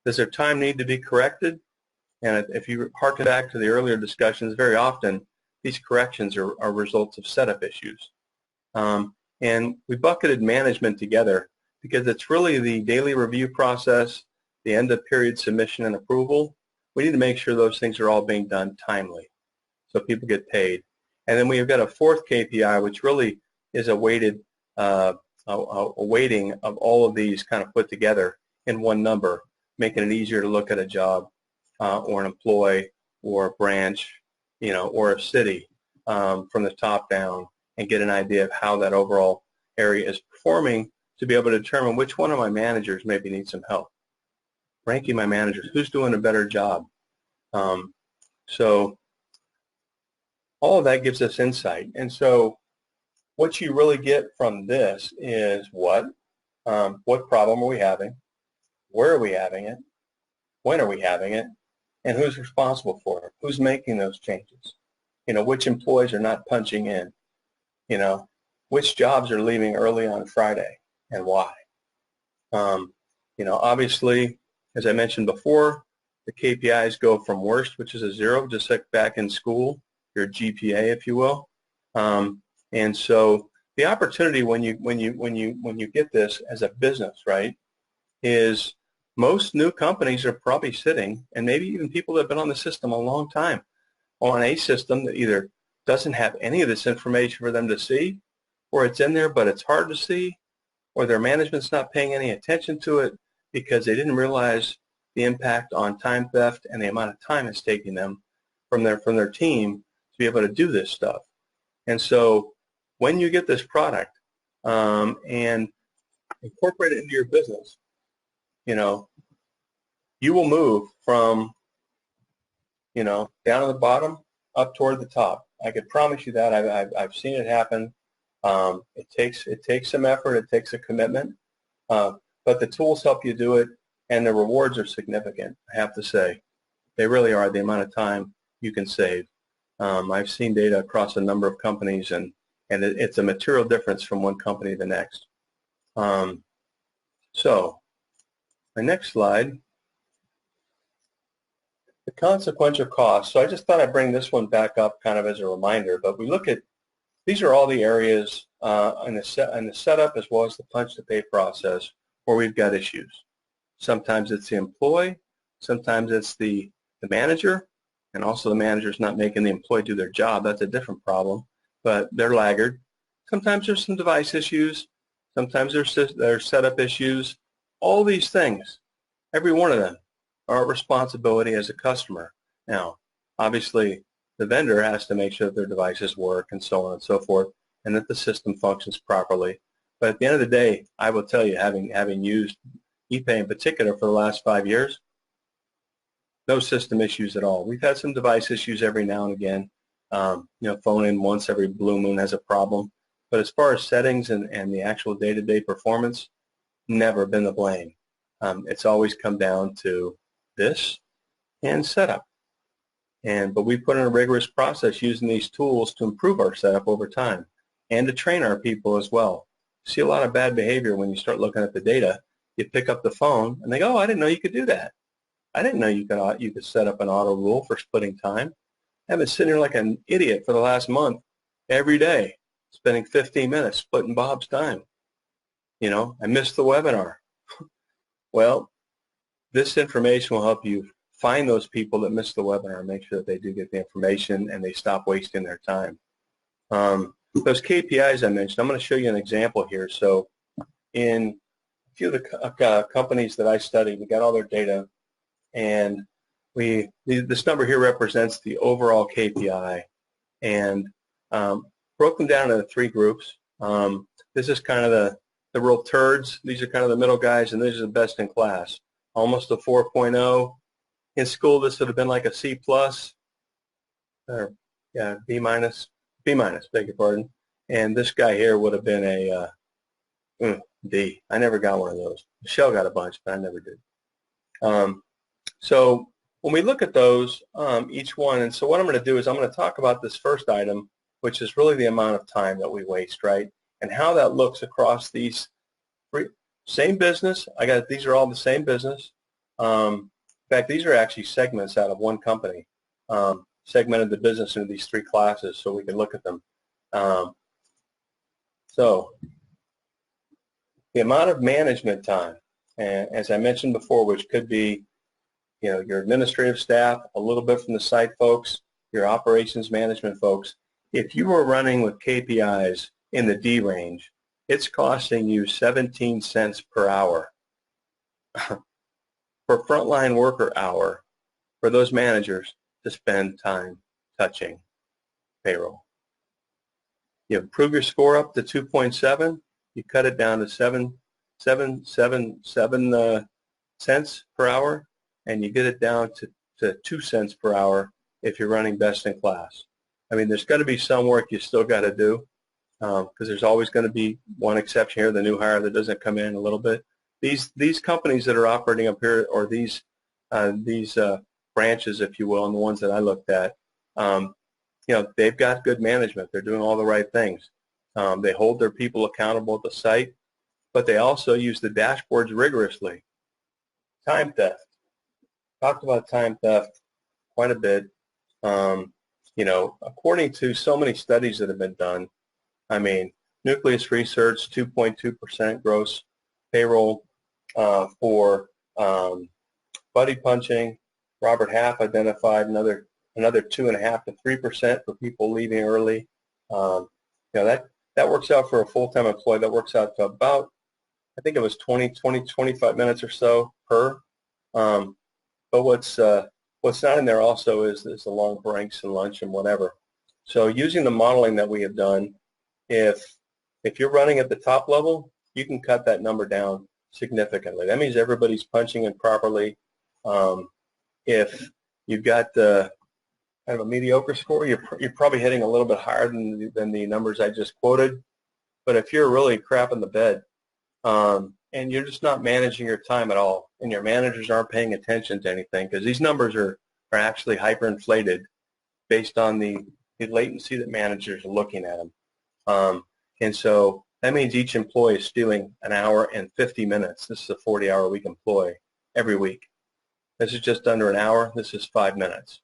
Does their time need to be corrected? And if you harken back to the earlier discussions, very often these corrections are results of setup issues. And we bucketed management together because it's really the daily review process, the end of period submission and approval. We need to make sure those things are all being done timely so people get paid. And then we've got a 4th KPI, which really is a weighted a weighting of all of these kind of put together in one number, making it easier to look at a job or an employee or a branch, or a city from the top down, and get an idea of how that overall area is performing, to be able to determine which one of my managers maybe needs some help. Ranking my managers, who's doing a better job. So all of that gives us insight. And so what you really get from this is what problem are we having, where are we having it, when are we having it, and who's responsible for it, who's making those changes, which employees are not punching in, which jobs are leaving early on Friday and why. Obviously, as I mentioned before, the KPIs go from worst, which is a 0, just like back in school, your GPA, if you will. And so the opportunity when you get this as a business, right, is most new companies are probably sitting, and maybe even people that have been on the system a long time, on a system that either doesn't have any of this information for them to see, or it's in there but it's hard to see, or their management's not paying any attention to it because they didn't realize the impact on time theft and the amount of time it's taking them from their team to be able to do this stuff. And so when you get this product and incorporate it into your business, you will move from, down at the bottom up toward the top. I can promise you that. I've seen it happen. It takes some effort. It takes a commitment. But the tools help you do it, and the rewards are significant, I have to say. They really are, the amount of time you can save. I've seen data across a number of companies, and it's a material difference from one company to the next. So my next slide, the consequential cost. So I just thought I'd bring this one back up kind of as a reminder, but we look at, these are all the areas in the setup as well as the punch to pay process where we've got issues. Sometimes it's the employee, sometimes it's the manager, and also the manager's not making the employee do their job. That's a different problem, but they're laggard. Sometimes there's some device issues, sometimes there's setup issues. All these things, every one of them, are our responsibility as a customer. Now, obviously, the vendor has to make sure that their devices work and so on and so forth, and that the system functions properly. But at the end of the day, I will tell you, having used EPAY in particular for the last 5 years, no system issues at all. We've had some device issues every now and again. Phone in once every blue moon has a problem, But as far as settings and the actual day-to-day performance, never been the blame. It's always come down to this and setup. But we put in a rigorous process using these tools to improve our setup over time and to train our people as well. You see a lot of bad behavior when you start looking at the data. You pick up the phone and they go, oh, I didn't know you could do that. I didn't know you could set up an auto rule for splitting time. I've been sitting here like an idiot for the last month every day, spending 15 minutes splitting Bob's time. You know, I missed the webinar. Well, this information will help you find those people that missed the webinar and make sure that they do get the information and they stop wasting their time. Those KPIs I mentioned, I'm going to show you an example here. So in a few of the companies that I studied, we got all their data, and this number here represents the overall KPI, and broke them down into 3 groups. This is kind of the real turds. These are kind of the middle guys, and these are the best in class. Almost a 4.0. In school, this would have been like a C+, or yeah, B minus, beg your pardon. And this guy here would have been a D. I never got one of those. Michelle got a bunch, but I never did. So when we look at those, each one, and so what I'm going to do is I'm going to talk about this first item, which is really the amount of time that we waste, right? And how that looks across these 3, same business. These are all the same business. In fact, these are actually segments out of one company. Segmented the business into these 3 classes so we can look at them. So the amount of management time, and as I mentioned before, which could be, you know, your administrative staff, a little bit from the site folks, your operations management folks. If you were running with KPIs in the D range, it's costing you 17 cents per hour per frontline worker hour for those managers to spend time touching payroll. You improve your score up to 2.7, you cut it down to 7 cents per hour, and you get it down to 2 cents per hour if you're running best in class. I mean, there's got to be some work you still got to do, because there's always going to be one exception here, the new hire that doesn't come in a little bit. These companies that are operating up here, or these branches, if you will, and the ones that I looked at, you know, they've got good management. They're doing all the right things. They hold their people accountable at the site, but they also use the dashboards rigorously. Time theft. Talked about time theft quite a bit. You know, according to so many studies that have been done, I mean, Nucleus Research, 2.2% gross payroll for buddy punching. Robert Half identified another 2.5 to 3% for people leaving early. You know, that works out for a full-time employee. That works out to about, I think it was 25 minutes or so per. But what's not in there also is the long breaks and lunch and whatever. So using the modeling that we have done, if you're running at the top level, you can cut that number down significantly. That means everybody's punching in properly. If you've got kind of a mediocre score, you're probably hitting a little bit higher than the numbers I just quoted. But if you're really crapping the bed, and you're just not managing your time at all, and your managers aren't paying attention to anything, because these numbers are actually hyperinflated based on the latency that managers are looking at them. And so that means each employee is stealing an hour and 50 minutes. This is a 40-hour-a-week employee every week. This is just under an hour. This is 5 minutes.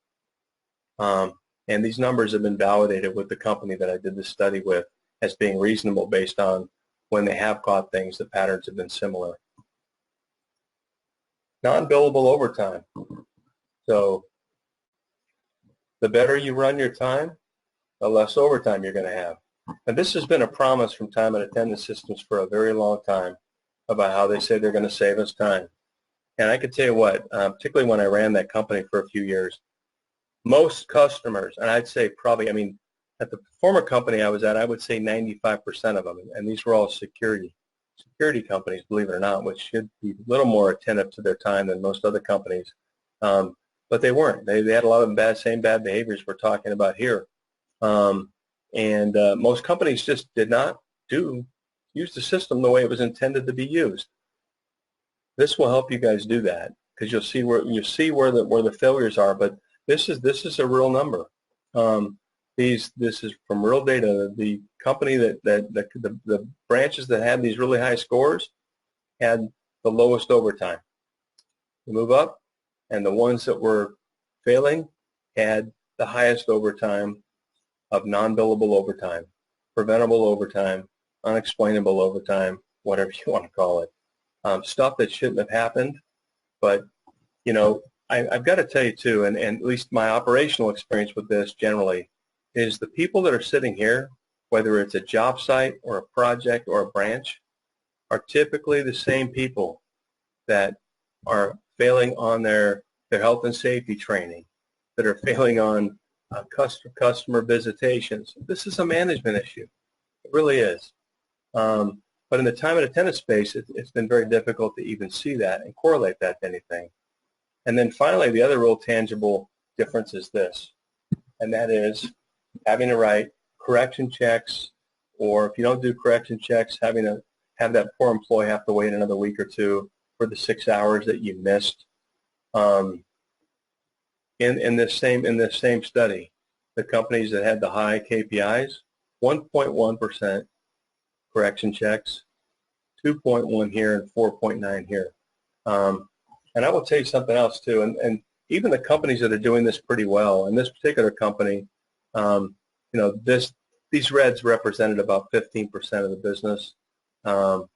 And these numbers have been validated with the company that I did this study with as being reasonable based on when they have caught things, the patterns have been similar. Non-billable overtime. So the better you run your time, the less overtime you're going to have. And this has been a promise from time and attendance systems for a very long time about how they say they're going to save us time. And I can tell you what, particularly when I ran that company for a few years, most customers, and I'd say probably, I mean, at the former company I was at, I would say 95% of them, and these were all security companies, believe it or not, which should be a little more attentive to their time than most other companies. But they weren't. They had a lot of same bad behaviors we're talking about here. And most companies just did not use the system the way it was intended to be used. This will help you guys do that, because you'll see where the failures are. But this is a real number. This is from real data. The company the branches that had these really high scores had the lowest overtime. You move up, and the ones that were failing had the highest overtime of non-billable overtime, preventable overtime, unexplainable overtime, whatever you want to call it. Stuff that shouldn't have happened. But, you know, I've got to tell you too, and at least my operational experience with this generally, is the people that are sitting here, whether it's a job site or a project or a branch, are typically the same people that are failing on their health and safety training, that are failing on customer visitations. This is a management issue. It really is. But in the time and attendance space, it's been very difficult to even see that and correlate that to anything. And then finally, the other real tangible difference is this, and that is having to write correction checks, or if you don't do correction checks, having to have that poor employee have to wait another week or two for the 6 hours that you missed. In this same study, the companies that had the high KPIs, 1.1% correction checks, 2.1 here and 4.9 here. And I will tell you something else too, and even the companies that are doing this pretty well, and this particular company, you know, these reds represented about 15% of the business,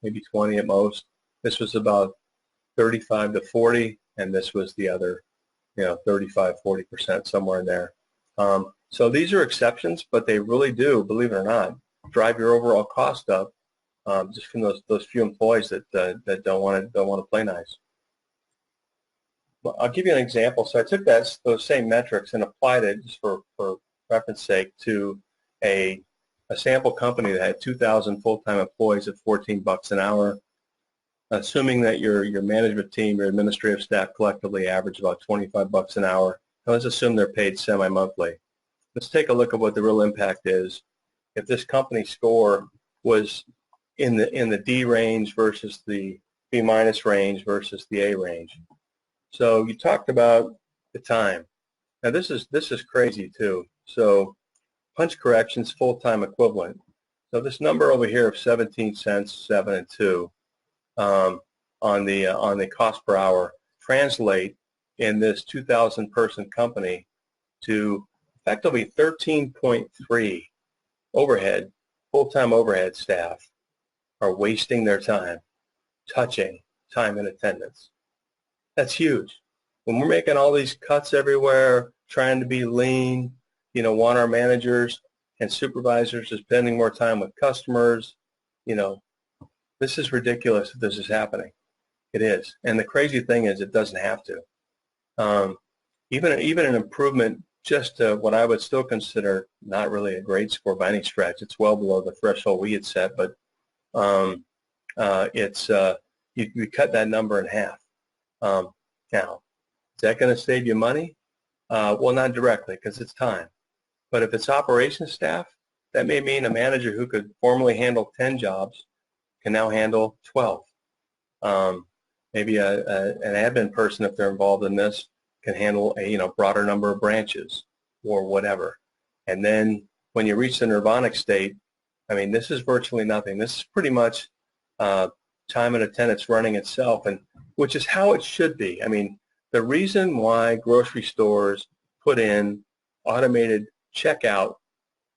maybe 20 at most. This was about 35 to 40, and this was the other, you know, 35, 40%, somewhere in there. So these are exceptions, but they really do, believe it or not, drive your overall cost up, just from those few employees that don't want to play nice. Well, I'll give you an example. So I took those same metrics and applied it, just for reference sake, to a sample company that had 2,000 full-time employees at $14 an hour. Assuming that your management team, your administrative staff collectively average about $25 an hour, now let's assume they're paid semi-monthly. Let's take a look at what the real impact is if this company score was in the D range versus the B- range versus the A range. So you talked about the time. Now this is crazy too. So punch corrections full-time equivalent. So this number over here of 17 cents, 7 and 2 on the cost per hour translate in this 2,000 person company to effectively 13.3 overhead, full-time overhead staff are wasting their time touching time and attendance. That's huge. When we're making all these cuts everywhere, trying to be lean, you know, want our managers and supervisors to spending more time with customers, you know, this is ridiculous that this is happening. It is. And the crazy thing is it doesn't have to. Even an improvement just to what I would still consider not really a great score by any stretch. It's well below the threshold we had set, but you cut that number in half. Now, is that going to save you money? Well, not directly, because it's time. But if it's operations staff, that may mean a manager who could formerly handle 10 jobs can now handle 12. Maybe an admin person, if they're involved in this, can handle a broader number of branches or whatever. And then when you reach the nirvanic state, I mean, this is virtually nothing. This is pretty much time and attendance running itself, and which is how it should be. I mean, the reason why grocery stores put in automated checkout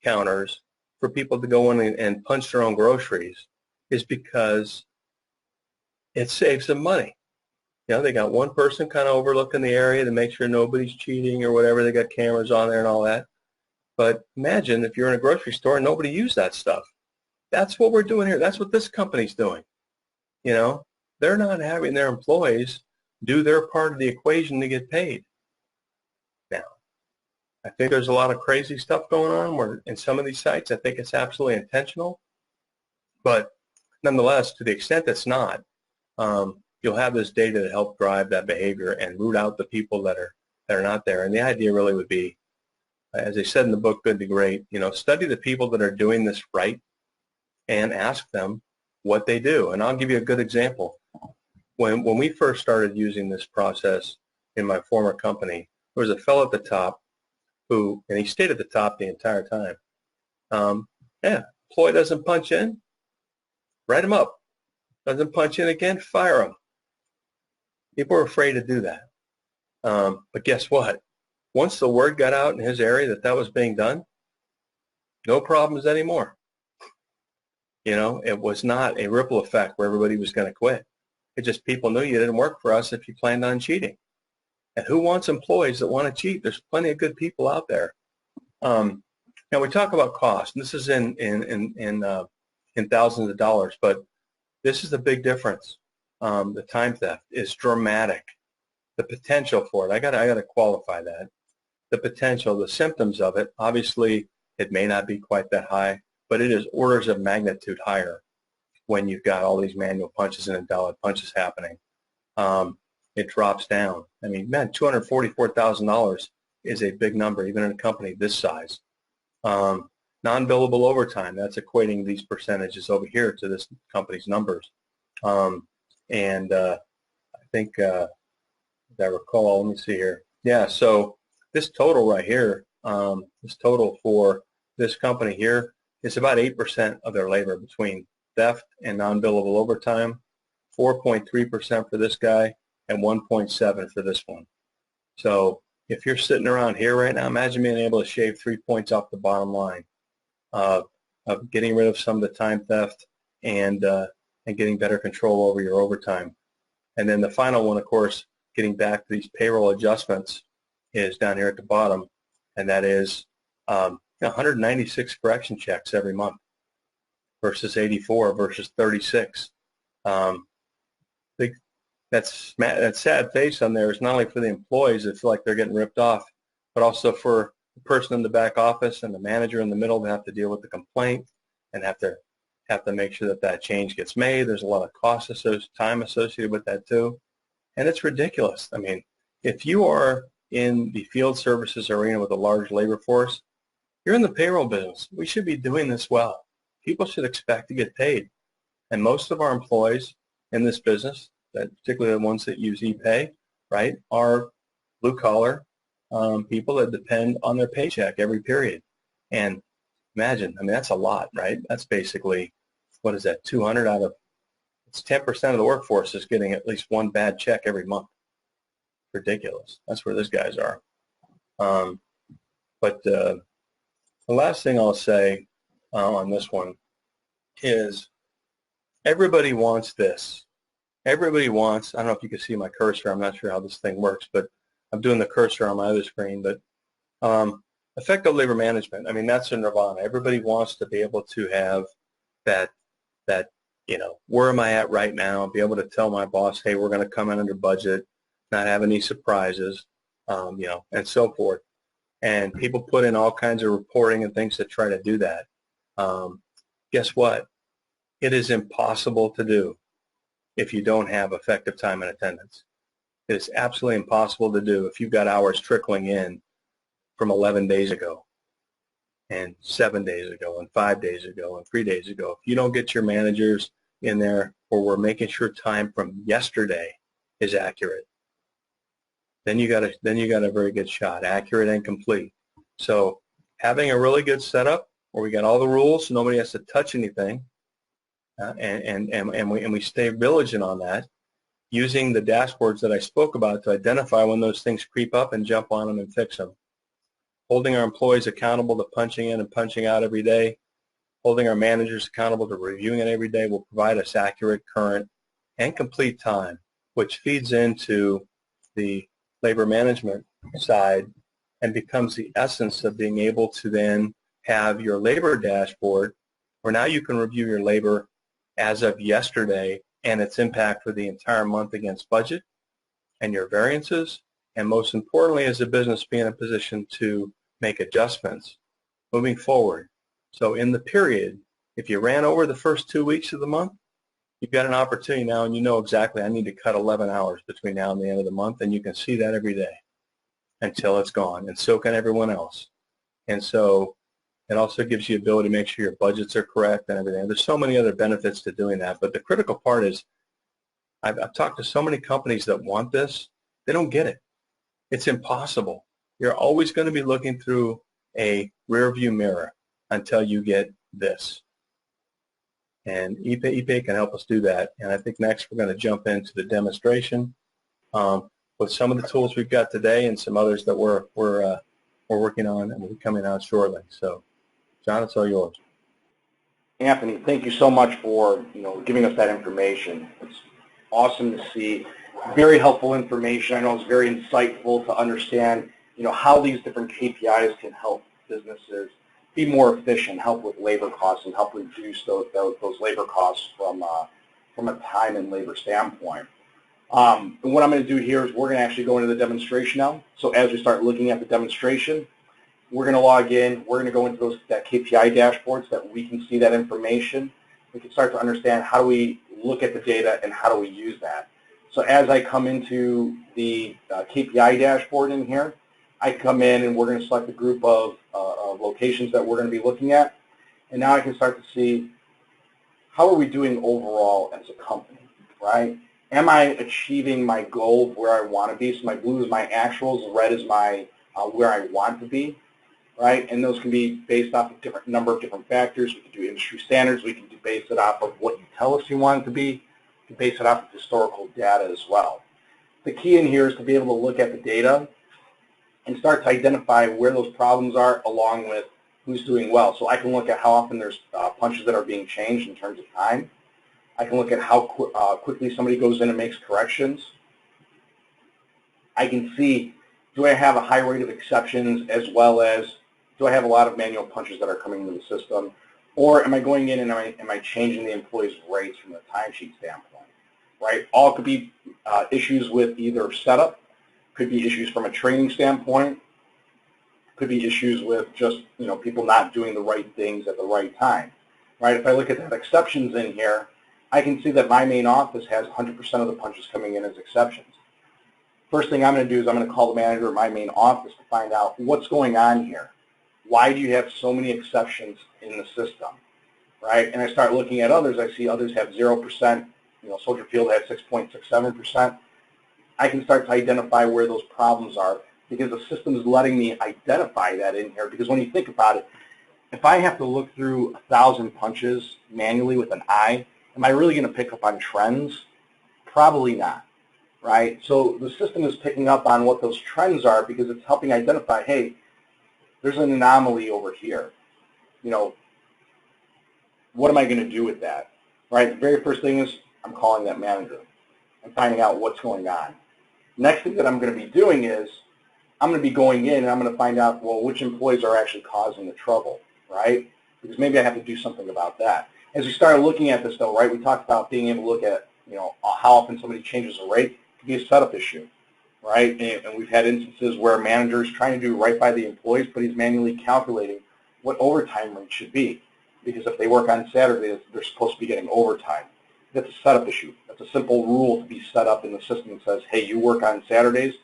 counters for people to go in and punch their own groceries is because it saves them money. You know, they got one person kind of overlooking the area to make sure nobody's cheating or whatever. They got cameras on there and all that. But imagine if you're in a grocery store and nobody used that stuff. That's what we're doing here. That's what this company's doing. You know, they're not having their employees do their part of the equation to get paid. Now, I think there's a lot of crazy stuff going on where in some of these sites, I think it's absolutely intentional. But nonetheless, to the extent it's not, you'll have this data to help drive that behavior and root out the people that are not there. And the idea really would be, as I said in the book, Good to Great, study the people that are doing this right and ask them what they do. And I'll give you a good example. When we first started using this process in my former company, there was a fellow at the top and he stayed at the top the entire time. Employee doesn't punch in, write him up. Doesn't punch in again, fire him. People are afraid to do that. But guess what? Once the word got out in his area that was being done, no problems anymore. It was not a ripple effect where everybody was going to quit. It just people knew you didn't work for us if you planned on cheating. And who wants employees that want to cheat? There's plenty of good people out there. Now we talk about cost. And this is in thousands of dollars, but this is the big difference. The time theft is dramatic. The potential for it, I gotta qualify that. The potential, the symptoms of it, obviously it may not be quite that high, but it is orders of magnitude higher when you've got all these manual punches and invalid punches happening. It drops down. I mean, man, $244,000 is a big number, even in a company this size. Non-billable overtime, that's equating these percentages over here to this company's numbers. I think, as I recall, let me see here. Yeah, so this total right here, this total for this company here is about 8% of their labor between theft and non-billable overtime, 4.3% for this guy, and 1.7% for this one. So if you're sitting around here right now, imagine being able to shave 3 points off the bottom line of getting rid of some of the time theft and getting better control over your overtime. And then the final one, of course, getting back to these payroll adjustments is down here at the bottom, and that is 196 correction checks every month versus 84 versus 36. That sad face on there is not only for the employees that feel like they're getting ripped off, but also for the person in the back office and the manager in the middle that have to deal with the complaint and have to make sure that change gets made. There's a lot of cost time associated with that too. And it's ridiculous. I mean, if you are in the field services arena with a large labor force, you're in the payroll business. We should be doing this well. People should expect to get paid. And most of our employees in this business, particularly the ones that use EPAY, right, are blue-collar people that depend on their paycheck every period. And imagine, I mean, that's a lot, right? That's basically, what is that, 200 out of, it's 10% of the workforce is getting at least one bad check every month. Ridiculous. That's where these guys are. But the last thing I'll say on this one is everybody wants this. Everybody wants, I don't know if you can see my cursor, I'm not sure how this thing works, but I'm doing the cursor on my other screen, but effective labor management, I mean, that's a nirvana. Everybody wants to be able to have that, where am I at right now, be able to tell my boss, hey, we're going to come in under budget, not have any surprises, and so forth. And people put in all kinds of reporting and things to try to do that. Guess what? It is impossible to do if you don't have effective time and attendance. It is absolutely impossible to do if you've got hours trickling in from 11 days ago and 7 days ago and 5 days ago and 3 days ago. If you don't get your managers in there or we're making sure time from yesterday is accurate, then you got a very good shot, accurate and complete. So having a really good setup where we got all the rules so nobody has to touch anything, and we stay vigilant on that, using the dashboards that I spoke about to identify when those things creep up and jump on them and fix them. Holding our employees accountable to punching in and punching out every day, holding our managers accountable to reviewing it every day will provide us accurate, current, and complete time, which feeds into the labor management side and becomes the essence of being able to then have your labor dashboard where now you can review your labor as of yesterday and its impact for the entire month against budget and your variances, and most importantly, as a business, be in a position to make adjustments moving forward. So in the period, if you ran over the first 2 weeks of the month, you've got an opportunity now and you know exactly I need to cut 11 hours between now and the end of the month, and you can see that every day until it's gone, and so can everyone else. And so it also gives you the ability to make sure your budgets are correct and everything. There's so many other benefits to doing that, but the critical part is I've talked to so many companies that want this. They don't get it. It's impossible. You're always going to be looking through a rear view mirror until you get this. And EPAY can help us do that. And I think next we're going to jump into the demonstration with some of the tools we've got today and some others that we're working on and will be coming out shortly. So, John, it's all yours. Anthony, thank you so much for giving us that information. It's awesome to see. Very helpful information. I know it's very insightful to understand how these different KPIs can help businesses be more efficient, help with labor costs, and help reduce those labor costs from a time and labor standpoint. And what I'm going to do here is we're going to actually go into the demonstration now. So as we start looking at the demonstration, we're going to log in. We're going to go into that KPI dashboard so that we can see that information. We can start to understand how do we look at the data and how do we use that. So as I come into the KPI dashboard in here, I come in and we're going to select a group of locations that we're going to be looking at. And now I can start to see how are we doing overall as a company, right? Am I achieving my goal of where I want to be? So my blue is my actuals, red is my where I want to be, right? And those can be based off of different number of different factors. We can do industry standards. We can base it off of what you tell us you want it to be. We can base it off of historical data as well. The key in here is to be able to look at the data and start to identify where those problems are along with who's doing well. So I can look at how often there's punches that are being changed in terms of time. I can look at how quickly somebody goes in and makes corrections. I can see, do I have a high rate of exceptions as well as do I have a lot of manual punches that are coming into the system? Or am I going in and am I changing the employee's rates from the timesheet standpoint, right? All could be issues with either setup, could be issues from a training standpoint, could be issues with just people not doing the right things at the right time, right? If I look at that exceptions in here, I can see that my main office has 100% of the punches coming in as exceptions. First thing I'm going to do is I'm going to call the manager of my main office to find out what's going on here. Why do you have so many exceptions in the system, right? And I start looking at others. I see others have 0%. Soldier Field had 6.67%. I can start to identify where those problems are because the system is letting me identify that in here. Because when you think about it, if I have to look through 1,000 punches manually with an eye, am I really going to pick up on trends? Probably not, right? So the system is picking up on what those trends are because it's helping identify, hey, there's an anomaly over here. What am I going to do with that, right? The very first thing is I'm calling that manager and finding out what's going on. Next thing that I'm going to be doing is I'm going to be going in and I'm going to find out, well, which employees are actually causing the trouble, right? Because maybe I have to do something about that. As we started looking at this, though, right, we talked about being able to look at, how often somebody changes a rate. It could be a setup issue, right? And we've had instances where managers trying to do right by the employees, but he's manually calculating what overtime rate should be. Because if they work on Saturdays, they're supposed to be getting overtime. That's a setup issue. That's a simple rule to be set up in the system that says, hey, you work on Saturdays,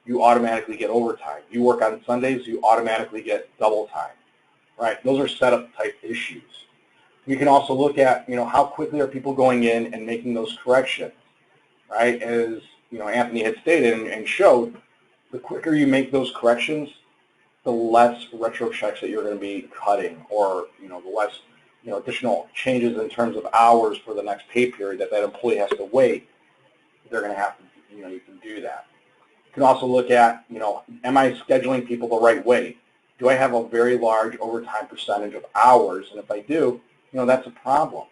you automatically get overtime. You work on Sundays, you automatically get double time, right? Those are setup type issues. We can also look at, how quickly are people going in and making those corrections, right? As, Anthony had stated and showed, the quicker you make those corrections, the less retro checks that you're going to be cutting or, the less, additional changes in terms of hours for the next pay period that employee has to wait. They're going to have to, you can do that. You can also look at, am I scheduling people the right way? Do I have a very large overtime percentage of hours? And if I do, that's a problem.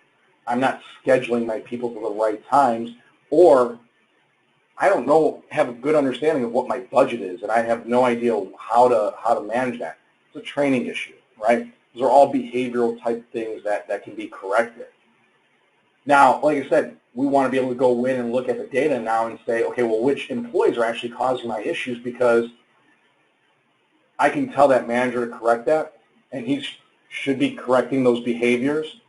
I'm not scheduling my people to the right times, or I don't have a good understanding of what my budget is, and I have no idea how to manage that. It's a training issue, right? Those are all behavioral type things that can be corrected. Now, like I said, we want to be able to go in and look at the data now and say, okay, well, which employees are actually causing my issues, because I can tell that manager to correct that, and he should be correcting those behaviors.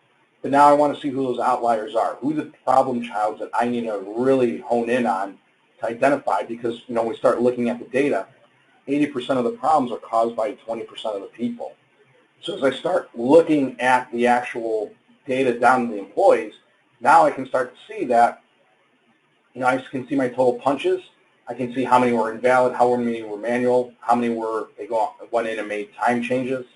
But now I want to see who those outliers are. Who the problem childs that I need to really hone in on to identify, because, we start looking at the data. 80% of the problems are caused by 20% of the people. So as I start looking at the actual data down to the employees, now I can start to see that, I can see my total punches. I can see how many were invalid, how many were manual, how many went in and made time changes.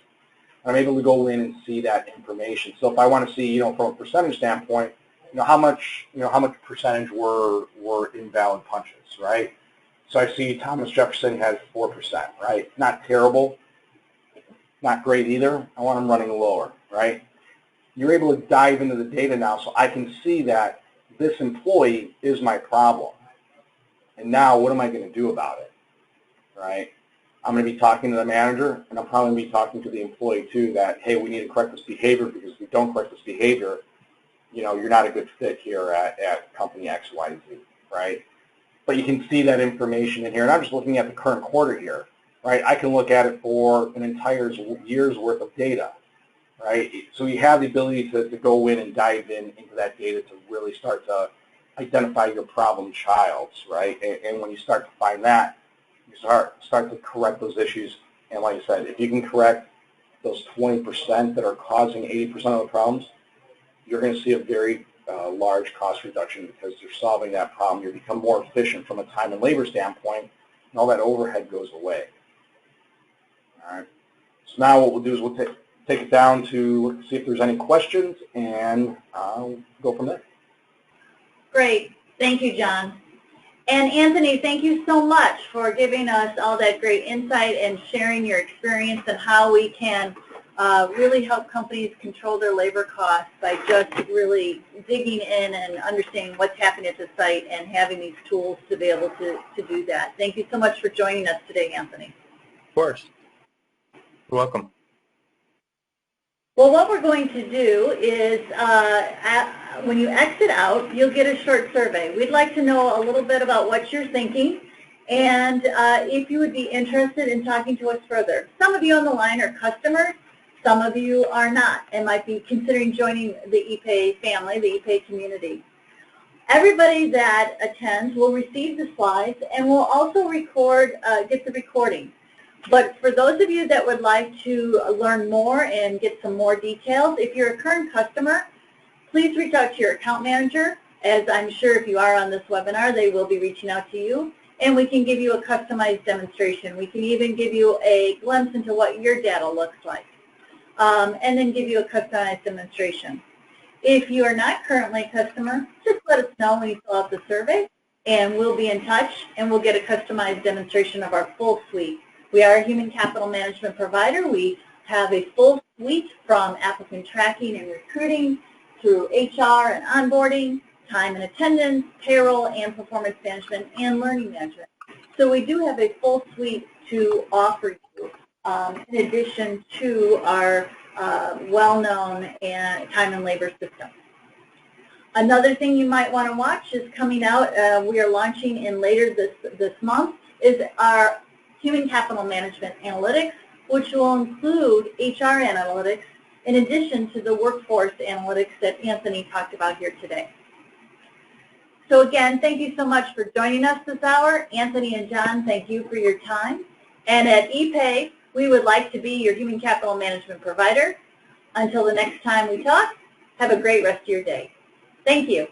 I'm able to go in and see that information. So if I want to see, from a percentage standpoint, how much percentage were invalid punches, right? So I see Thomas Jefferson has 4%, right? Not terrible, not great either. I want him running lower, right? You're able to dive into the data now, so I can see that this employee is my problem. And now what am I going to do about it, right? I'm going to be talking to the manager, and I'm probably going to be talking to the employee too that, hey, we need to correct this behavior, because if we don't correct this behavior, you're not a good fit here at company XYZ, right? But you can see that information in here, and I'm just looking at the current quarter here, right? I can look at it for an entire year's worth of data, right? So you have the ability to go in and dive into that data to really start to identify your problem childs, right? And when you start to find that, you start to correct those issues. And like I said, if you can correct those 20% that are causing 80% of the problems, you're going to see a very large cost reduction, because you're solving that problem. You become more efficient from a time and labor standpoint, and all that overhead goes away. All right. So now what we'll do is we'll take it down to see if there's any questions, and I'll go from there. Great. Thank you, John. And Anthony, thank you so much for giving us all that great insight and sharing your experience and how we can really help companies control their labor costs by just really digging in and understanding what's happening at the site and having these tools to be able to do that. Thank you so much for joining us today, Anthony. Of course. You're welcome. Well, what we're going to do is when you exit out, you'll get a short survey. We'd like to know a little bit about what you're thinking and if you would be interested in talking to us further. Some of you on the line are customers. Some of you are not and might be considering joining the EPAY family, the EPAY community. Everybody that attends will receive the slides and will also get the recording. But for those of you that would like to learn more and get some more details, if you're a current customer, please reach out to your account manager, as I'm sure if you are on this webinar, they will be reaching out to you, and we can give you a customized demonstration. We can even give you a glimpse into what your data looks like, and then give you a customized demonstration. If you are not currently a customer, just let us know when you fill out the survey, and we'll be in touch, and we'll get a customized demonstration of our full suite. We are a human capital management provider. We have a full suite from applicant tracking and recruiting through HR and onboarding, time and attendance, payroll and performance management, and learning management. So we do have a full suite to offer you in addition to our well-known time and labor system. Another thing you might want to watch is coming out, we are launching in later this month, is our Human Capital Management Analytics, which will include HR analytics in addition to the workforce analytics that Anthony talked about here today. So again, thank you so much for joining us this hour. Anthony and John, thank you for your time. And at EPAY, we would like to be your human capital management provider. Until the next time we talk, have a great rest of your day. Thank you.